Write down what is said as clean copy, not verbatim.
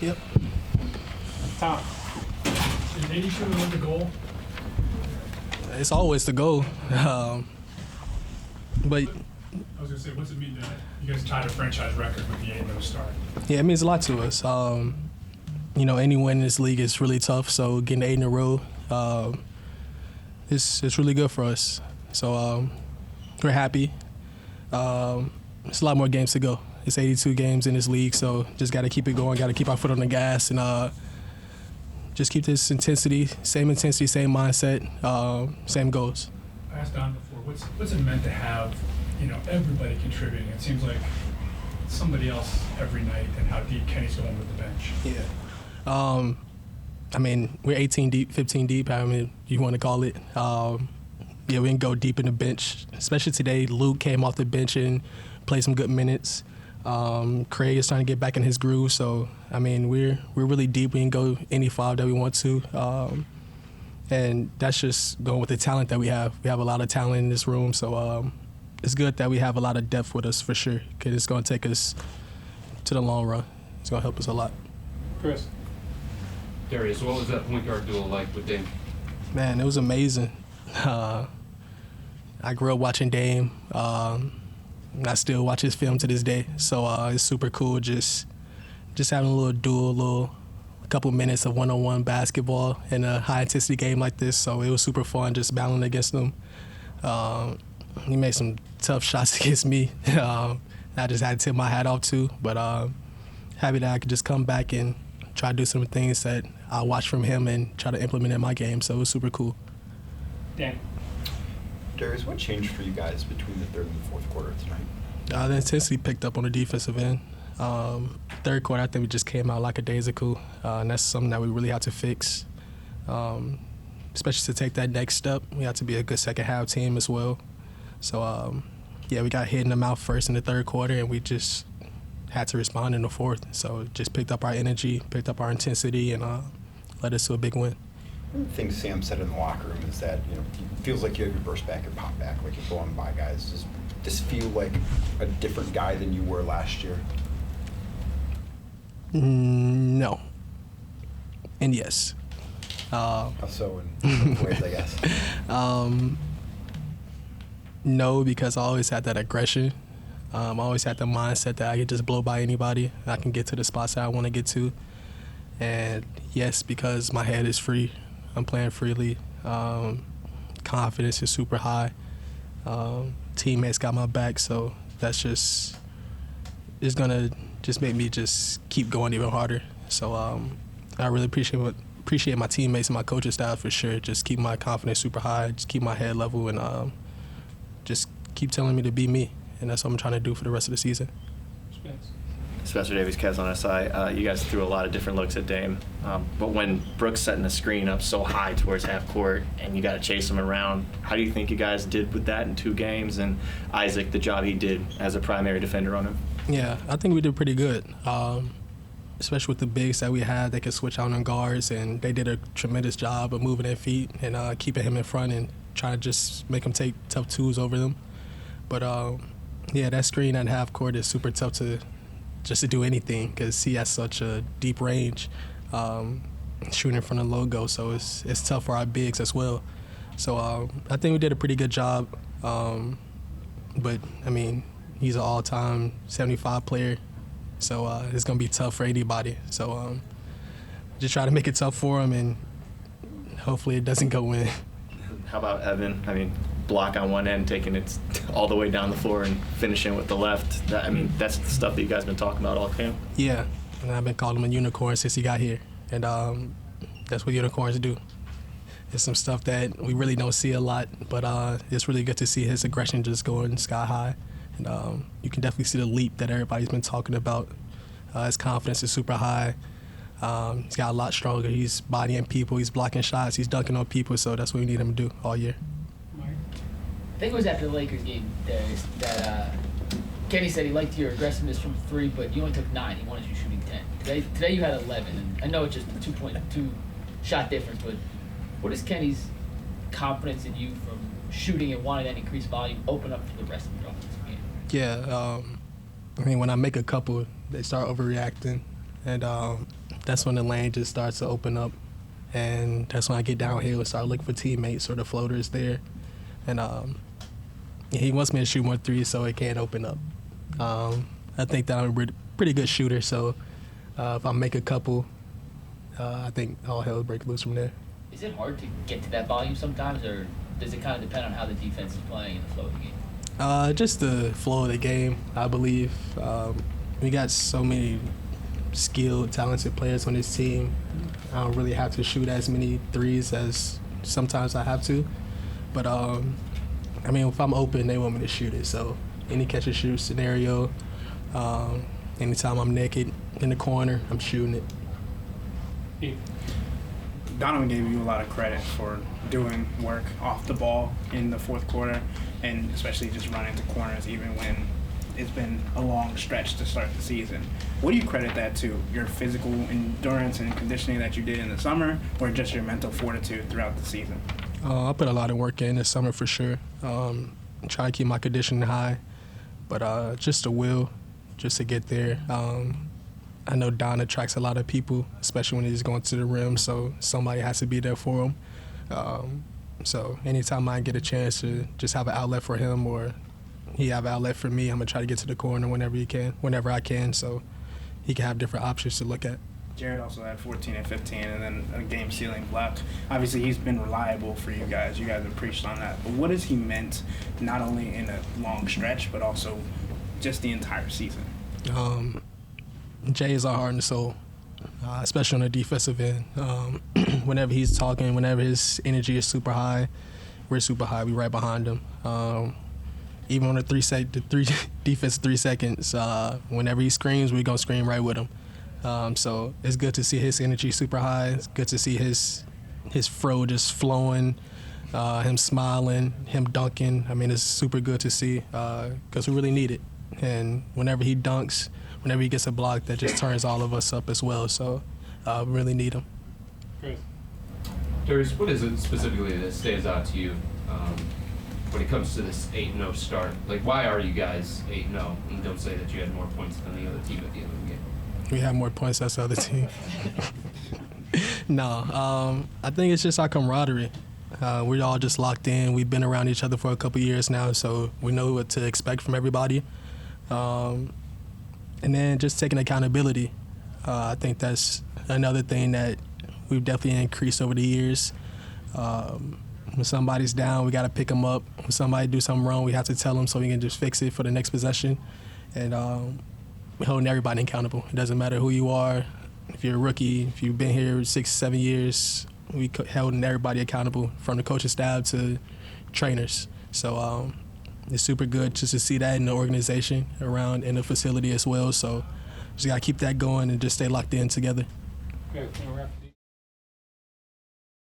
Yep. Tom. Is 82 the goal? It's always the goal. But I was going to say, what's it mean that you guys tied a franchise record with the 8-0 start? yeah, it means a lot to us. Any win in this league is really tough. So getting 8 in a row, it's really good for us. So we're happy. It's a lot more games to go. It's 82 games in this league, so just got to keep it going. Got to keep our foot on the gas and just keep this intensity, same mindset, same goals. I asked Don before, what's it meant to have, everybody contributing? It seems like somebody else every night, and how deep Kenny's going with the bench. Yeah. We're 18 deep, 15 deep, however you want to call it. We can go deep in the bench, especially today. Luke came off the bench and played some good minutes. Craig is trying to get back in his groove, so we're really deep. We can go any 5 that we want to, and that's just going with the talent that we have. We have a lot of talent in this room, so it's good that we have a lot of depth with us for sure, because it's going to take us to the long run. It's going to help us a lot. Chris. Darius, what was that point guard duel like with Dame? Man, it was amazing. I grew up watching Dame. I still watch his film to this day, so it's super cool just having a little duel, a couple minutes of one-on-one basketball in a high-intensity game like this. So it was super fun just battling against him. He made some tough shots against me. I just had to tip my hat off to, but happy that I could just come back and try to do some things that I watched from him and try to implement in my game. So it was super cool. Dan. Darius, what changed for you guys between the third and the fourth quarter tonight? The intensity picked up on the defensive end. Third quarter, I think we just came out like a daisical, and that's something that we really have to fix. Especially to take that next step, we have to be a good second half team as well. So, we got hit in the mouth first in the third quarter, and we just had to respond in the fourth. So it just picked up our energy, picked up our intensity, and led us to a big win. One of the things Sam said in the locker room is that, it feels like you have your burst back, your pop back, like you're blowing by guys. Does this feel like a different guy than you were last year? No. And yes. How so in ways, I guess? No, because I always had that aggression. I always had the mindset that I could just blow by anybody. I can get to the spots that I want to get to. And yes, because my head is free. I'm playing freely. Confidence is super high. Teammates got my back, so that's just it's gonna just make me just keep going even harder. So I really appreciate my teammates and my coaching staff for sure. Just keep my confidence super high. Just keep my head level and just keep telling me to be me. And that's what I'm trying to do for the rest of the season. Spencer Davies, Cavs on SI. You guys threw a lot of different looks at Dame, but when Brooks setting the screen up so high towards half court and you got to chase him around, how do you think you guys did with that in 2 games? And Isaac, the job he did as a primary defender on him? Yeah, I think we did pretty good, especially with the bigs that we had. They could switch out on guards, and they did a tremendous job of moving their feet and keeping him in front and trying to just make him take tough twos over them. But, that screen at half court is super tough to do anything because he has such a deep range shooting in front of the logo, so it's tough for our bigs as well. So I think we did a pretty good job, but he's an all-time 75 player, so it's going to be tough for anybody. So just try to make it tough for him, and hopefully it doesn't go in. How about Evan? Block on one end, taking it all the way down the floor and finishing with the left. That's the stuff that you guys been talking about all camp. Yeah, and I've been calling him a unicorn since he got here, and that's what unicorns do. It's some stuff that we really don't see a lot, but it's really good to see his aggression just going sky high, and you can definitely see the leap that everybody's been talking about. His confidence is super high. He's got a lot stronger. He's bodying people. He's blocking shots. He's dunking on people. So that's what we need him to do all year. I think it was after the Lakers game that Kenny said he liked your aggressiveness from 3, but you only took 9. He wanted you shooting 10. Today you had 11, and I know it's just a 2.2 shot difference, but what is Kenny's confidence in you from shooting and wanting that increased volume open up for the rest of your offensive game? Yeah, when I make a couple, they start overreacting, and that's when the lane just starts to open up, and that's when I get downhill and start looking for teammates or the floaters there. And he wants me to shoot more threes so it can open up. I think that I'm a pretty good shooter, so if I make a couple, I think all hell will break loose from there. Is it hard to get to that volume sometimes, or does it kind of depend on how the defense is playing in the flow of the game? Just the flow of the game, I believe. We got so many skilled, talented players on this team. I don't really have to shoot as many threes as sometimes I have to. But, I mean, if I'm open, they want me to shoot it. So any catch-and-shoot scenario, anytime I'm naked in the corner, I'm shooting it. Donovan gave you a lot of credit for doing work off the ball in the fourth quarter, and especially just running to corners even when it's been a long stretch to start the season. What do you credit that to? Your physical endurance and conditioning that you did in the summer, or just your mental fortitude throughout the season? I put a lot of work in this summer for sure. Try to keep my conditioning high, but just the will, just to get there. I know Don attracts a lot of people, especially when he's going to the rim, so somebody has to be there for him. So anytime I get a chance to just have an outlet for him or he have an outlet for me, I'm going to try to get to the corner whenever I can, so he can have different options to look at. Jared also had 14 and 15 and then a game ceiling left. Obviously, he's been reliable for you guys. You guys have preached on that. But what has he meant not only in a long stretch but also just the entire season? Jae is our heart and soul, especially on the defensive end. Whenever he's talking, whenever his energy is super high, we're super high. We're right behind him. Even on the defense 3 seconds, whenever he screams, we're going to scream right with him. So it's good to see his energy super high. It's good to see his fro just flowing, him smiling, him dunking. I mean, it's super good to see because we really need it. And whenever he dunks, whenever he gets a block, that just turns all of us up as well. So we really need him. Great. Darius, what is it specifically that stands out to you when it comes to this 8-0 start? Like, why are you guys 8-0? And don't say that you had more points than the other team at the end of the game. We have more points than the other team. No, I think it's just our camaraderie. We're all just locked in. We've been around each other for a couple years now, so we know what to expect from everybody. And then just taking accountability. I think that's another thing that we've definitely increased over the years. When somebody's down, we got to pick them up. When somebody do something wrong, we have to tell them so we can just fix it for the next possession. And we're holding everybody accountable. It doesn't matter who you are. If you're a rookie, if you've been here 6-7 years, we holding everybody accountable from the coaching staff to trainers. So it's super good just to see that in the organization around in the facility as well. So just got to keep that going and just stay locked in together. Okay, we'll wrap it.